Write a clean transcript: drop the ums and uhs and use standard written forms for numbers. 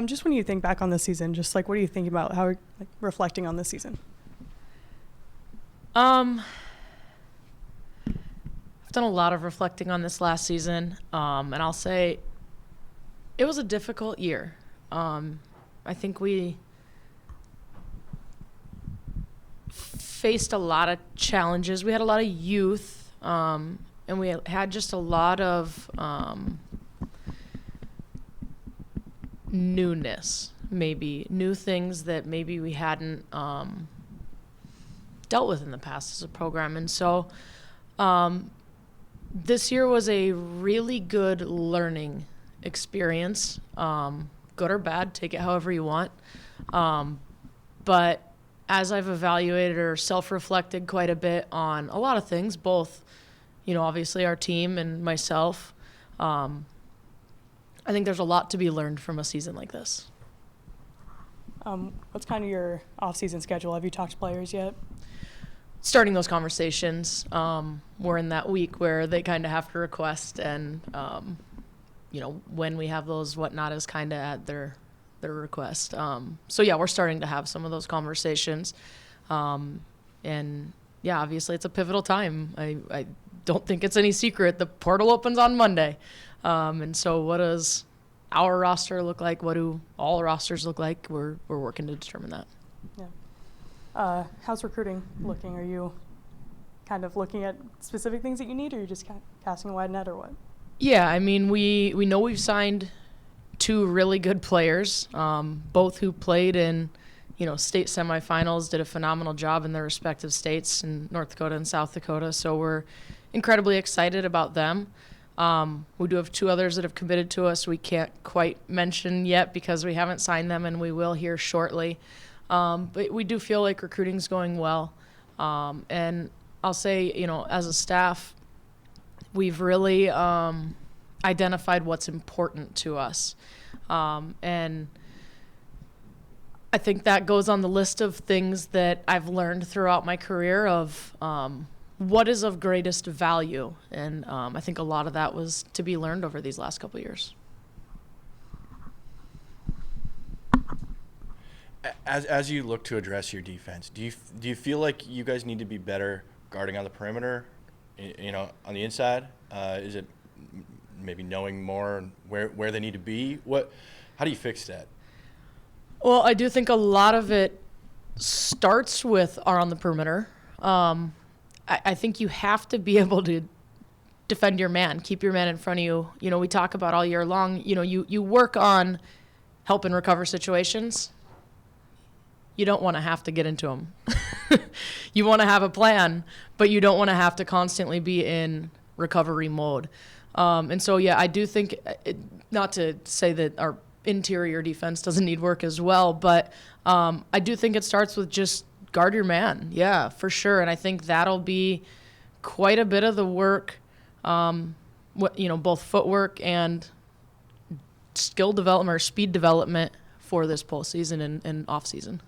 Just when you think back on this season, just like what are you thinking about? How are you reflecting on this season? I've done a lot of reflecting on this last season, and I'll say it was a difficult year. I think we faced a lot of challenges. We had a lot of youth, and we had just a lot of newness, maybe new things that maybe we hadn't dealt with in the past as a program. And so this year was a really good learning experience, good or bad, take it however you want. But as I've evaluated or self-reflected quite a bit on a lot of things, both, obviously our team and myself, I think there's a lot to be learned from a season like this. What's kind of your off-season schedule? Have you talked to players yet? Starting those conversations. We're in that week where they kind of have to request, and when we have those, whatnot is kind of at their request. So yeah, we're starting to have some of those conversations, and yeah, obviously it's a pivotal time. I don't think it's any secret the portal opens on Monday, and so what does our roster look like? What do all rosters look like? We're working to determine that. Yeah. How's recruiting looking? Are you kind of looking at specific things that you need, or are you just casting a wide net, or what? Yeah, I mean, we know we've signed 2 really good players, both who played in, state semifinals, did a phenomenal job in their respective states in North Dakota and South Dakota. So we're incredibly excited about them. We do have 2 others that have committed to us. We can't quite mention yet because we haven't signed them, and we will here shortly. But we do feel like recruiting's going well. And I'll say, as a staff, we've really identified what's important to us. And I think that goes on the list of things that I've learned throughout my career of what is of greatest value. And I think a lot of that was to be learned over these last couple of years. As you look to address your defense, do you feel like you guys need to be better guarding on the perimeter, on the inside? Is it maybe knowing more where they need to be? How do you fix that? Well, I do think a lot of it starts with on the perimeter. I think you have to be able to defend your man, keep your man in front of you. We talk about all year long, you work on help and recover situations. You don't want to have to get into them. You want to have a plan, but you don't want to have to constantly be in recovery mode. And so, yeah, I do think, not to say that our interior defense doesn't need work as well, but I do think it starts with just guard your man. Yeah, for sure. And I think that'll be quite a bit of the work, both footwork and skill development or speed development for this postseason and off season.